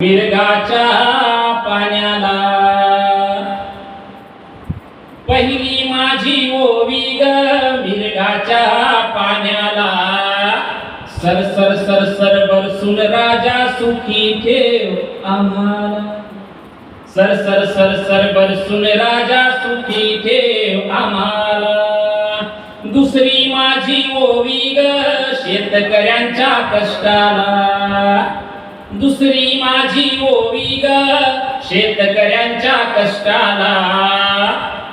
मिरगाच्या पाण्याला पहिली माझी ओवी ग मिरगाच्या पाण्याला सर सर सर सर बरसून राजा सुखी ठेव आम्हाला सर सर सर सर बरसून राजा सुखी ठेव आम्हाला दुसरी माझी ओवी ग शेतकऱ्यांच्या कष्टाला दुसरी माझी ओवी ग शेतकऱ्यांच्या कष्टाला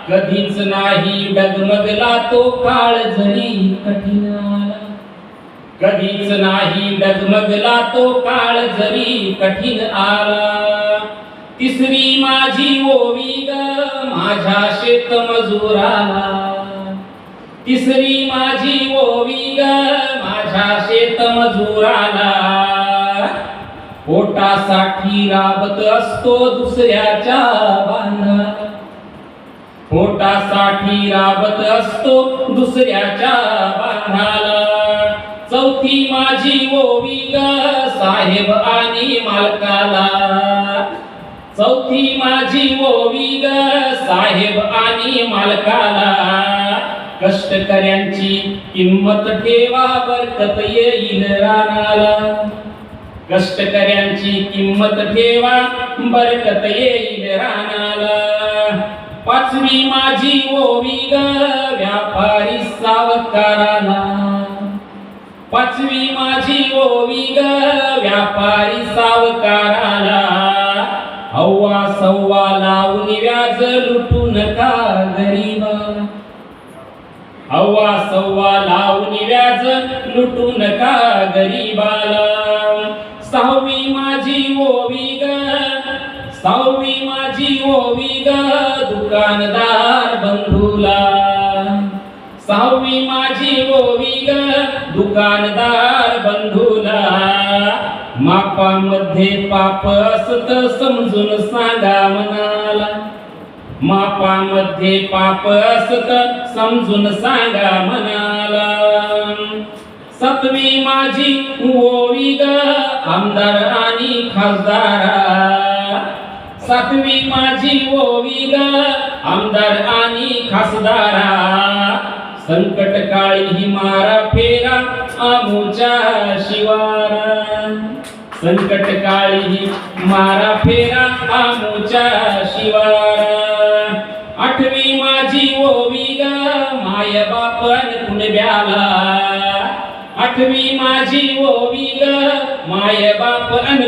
कधीच नाही डगमगला तो काळ जरी कठीण आला कधीच नाही डगमगला तो काळ जरी कठीण आला तिसरी माझी ओवी ग माझ्या शेतमजुराला तिसरी माझी ओवी ग माझ्या शेतमजुराला पोटासाठी राबत असतो दुसऱ्याच्या बांधाला पोटासाठी राबत असतो दुसऱ्याच्या बांधाला चौथी माझी ओवी ग साहेब आणि मालकाला चौथी माझी ओवी ग साहेब आणि मालकाला कष्टकऱ्यांची किंमत ठेवा बरकत येईल रानाला कष्टकऱ्यांची किंमत ठेवा बरकत येईल रानाला पाचवी माझी ओवी ग व्यापारी सावकाराला पाचवी माझी ओवी ग व्यापारी सावकाराला अव्वा सव्वा लावून व्याज लुटू नका गरीबाला अव्वा सव्वा लावून व्याज लुटू नका गरीबाला सहावी माझी ओवी ग सहावी माझी ओवी ग दुकानदार बंधूला सहावी माझी ओवी ग दुकानदार बंधूला मापामध्ये पाप असत समजून सांगा मनाला मापामध्ये पाप असत समजून सांगा मनाला सातवी माझी ओवी ग आमदार आणि खासदारा सातवी माझी ओवी ग आमदार आणि खासदारा संकट काळी ही मारा फेरा आमूच्या शिवारा संकट काळी ही मारा फेरा आमूच्या शिवारा आठवी माझी ओवी ग माय बापन कुणब्याला आठवी माझी ओवी ग माय बापन